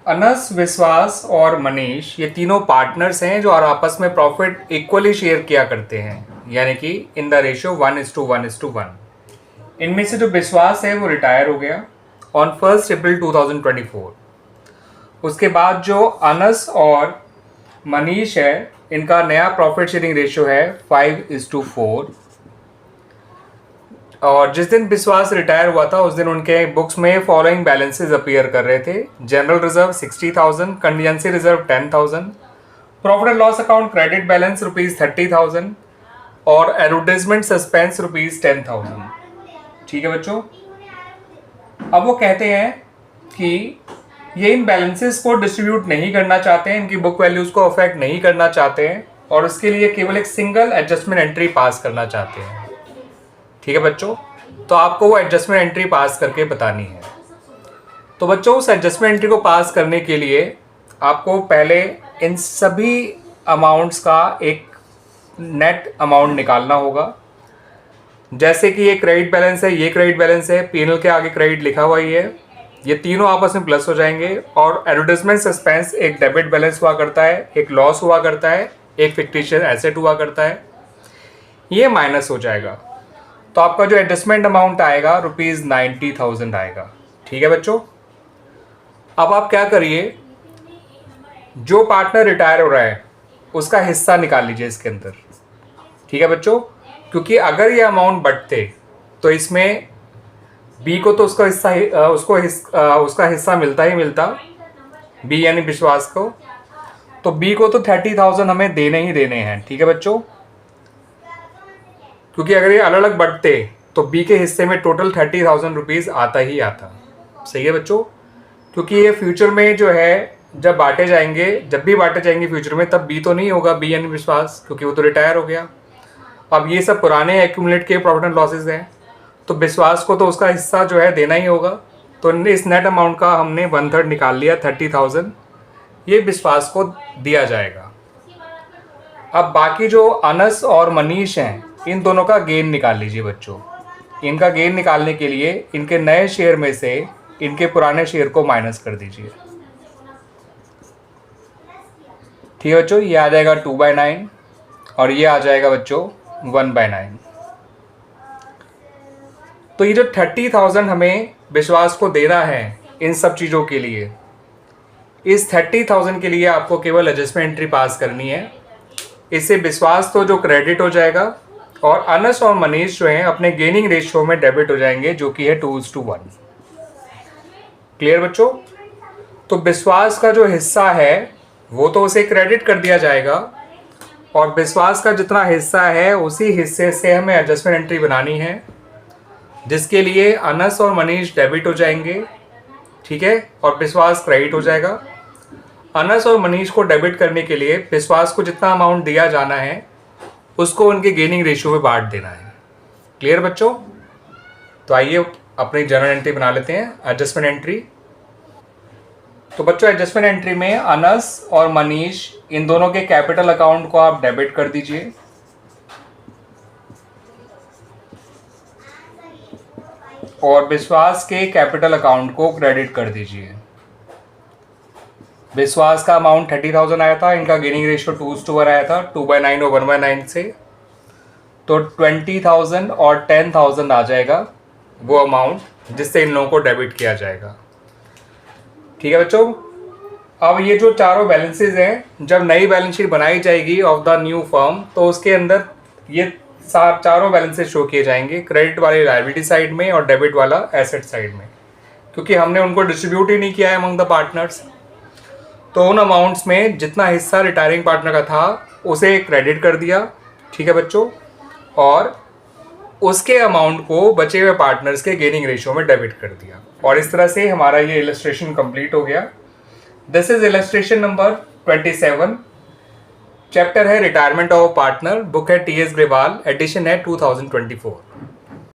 अनस, विश्वास और मनीष ये तीनों पार्टनर्स हैं जो और आपस में प्रॉफिट इक्वली शेयर किया करते हैं, यानी कि इन द रेशियो 1:1:1। इनमें से जो विश्वास है वो रिटायर हो गया ऑन 1 अप्रैल 2024। उसके बाद जो अनस और मनीष है, इनका नया प्रॉफिट शेयरिंग रेशियो है 5:4। और जिस दिन विश्वास रिटायर हुआ था उस दिन उनके बुक्स में फॉलोइंग बैलेंसेस अपीयर कर रहे थे: general reserve 60,000, contingency reserve 10,000, profit and loss account credit balance ₹30,000 और एडवर्टाइजमेंट सस्पेंस ₹10,000। ठीक है बच्चों। अब वो कहते हैं कि ये इन बैलेंसेस को डिस्ट्रीब्यूट नहीं करना चाहते हैं, इनकी बुक वैल्यूज को अफेक्ट नहीं करना चाहते हैं और उसके लिए केवल एक सिंगल एडजस्टमेंट एंट्री पास करना चाहते हैं। ठीक है बच्चों, तो आपको वो एडजस्टमेंट एंट्री पास करके बतानी है। तो बच्चों, उस एडजस्टमेंट एंट्री को पास करने के लिए आपको पहले इन सभी अमाउंट्स का एक नेट अमाउंट निकालना होगा। जैसे कि ये क्रेडिट बैलेंस है, ये क्रेडिट बैलेंस है, पीएनएल के आगे क्रेडिट लिखा हुआ ही है, ये तीनों आपस में प्लस हो जाएंगे। और एडवर्टाइजमेंट सस्पेंस एक डेबिट बैलेंस हुआ करता है, एक लॉस हुआ करता है, एक फिक्टिशियस एसेट हुआ करता है, ये माइनस हो जाएगा। तो आपका जो एडजस्टमेंट अमाउंट आएगा ₹90,000 आएगा। ठीक है बच्चों। अब आप क्या करिए, जो पार्टनर रिटायर हो रहा है उसका हिस्सा निकाल लीजिए इसके अंदर। ठीक है बच्चों, क्योंकि अगर ये अमाउंट बढ़ते तो इसमें बी को तो उसका हिस्सा उसका हिस्सा मिलता ही मिलता, बी यानी विश्वास को। तो बी को तो 30,000 हमें देने ही देने हैं। ठीक है बच्चों, क्योंकि अगर ये अलग अलग बढ़ते तो बी के हिस्से में टोटल 30,000 रुपीज़ आता ही आता। सही है बच्चों, क्योंकि ये फ्यूचर में जो है जब भी बांटे जाएंगे फ्यूचर में, तब बी तो नहीं होगा, बी यानी विश्वास, क्योंकि वो तो रिटायर हो गया। अब ये सब पुराने एक्यूमुलेट के प्रॉफिट एंड लॉसेज हैं, तो विश्वास को तो उसका हिस्सा जो है देना ही होगा। तो इस नेट अमाउंट का हमने 1/3 निकाल लिया, 30,000, ये विश्वास को दिया जाएगा। अब बाकी जो अनस और मनीष हैं, इन दोनों का गेन निकाल लीजिए बच्चों। इनका गेन निकालने के लिए इनके नए शेयर में से इनके पुराने शेयर को माइनस कर दीजिए। ठीक है बच्चों, ये आ जाएगा 2/9 और ये आ जाएगा बच्चों 1/9। तो ये जो 30,000 हमें विश्वास को देना है इन सब चीज़ों के लिए, इस 30,000 के लिए आपको केवल एडजस्टमेंट एंट्री पास करनी है। इससे विश्वास तो जो क्रेडिट हो जाएगा और अनस और मनीष जो हैं अपने गेनिंग रेशियो में डेबिट हो जाएंगे, जो कि है 2:1। क्लियर बच्चों। तो विश्वास का जो हिस्सा है वो तो उसे क्रेडिट कर दिया जाएगा और विश्वास का जितना हिस्सा है उसी हिस्से से हमें एडजस्टमेंट एंट्री बनानी है, जिसके लिए अनस और मनीष डेबिट हो जाएंगे। ठीक है, और विश्वास क्रेडिट हो जाएगा। अनस और मनीष को डेबिट करने के लिए विश्वास को जितना अमाउंट दिया जाना है उसको उनके गेनिंग रेशियो में बांट देना है। क्लियर बच्चों। तो आइए अपनी जर्नल एंट्री बना लेते हैं, एडजस्टमेंट एंट्री। तो बच्चों, एडजस्टमेंट एंट्री में अनस और मनीष इन दोनों के कैपिटल अकाउंट को आप डेबिट कर दीजिए और विश्वास के कैपिटल अकाउंट को क्रेडिट कर दीजिए। विश्वास का अमाउंट 30,000 आया था, इनका गेनिंग रेशियो 2:1 आया था, 2/9 और 1/9 से। तो 20,000 और 10,000 आ जाएगा वो अमाउंट जिससे इन लोगों को डेबिट किया जाएगा। ठीक है बच्चों। अब ये जो चारों बैलेंसेज हैं, जब नई बैलेंस शीट बनाई जाएगी ऑफ द न्यू फर्म, तो उसके अंदर ये चारों बैलेंसेज शो किए जाएंगे, क्रेडिट वाले लायबिलिटी साइड में और डेबिट वाला एसेट साइड में, क्योंकि हमने उनको डिस्ट्रीब्यूट ही नहीं किया है अमंग द पार्टनर्स। तो उन अमाउंट्स में जितना हिस्सा रिटायरिंग पार्टनर का था उसे क्रेडिट कर दिया। ठीक है बच्चों, और उसके अमाउंट को बचे हुए पार्टनर्स के गेनिंग रेशियो में डेबिट कर दिया। और इस तरह से हमारा ये इलस्ट्रेशन कंप्लीट हो गया। This is illustration number 27। Chapter है रिटायरमेंट ऑफ पार्टनर, बुक है टी एस ग्रेवाल, एडिशन है 2024।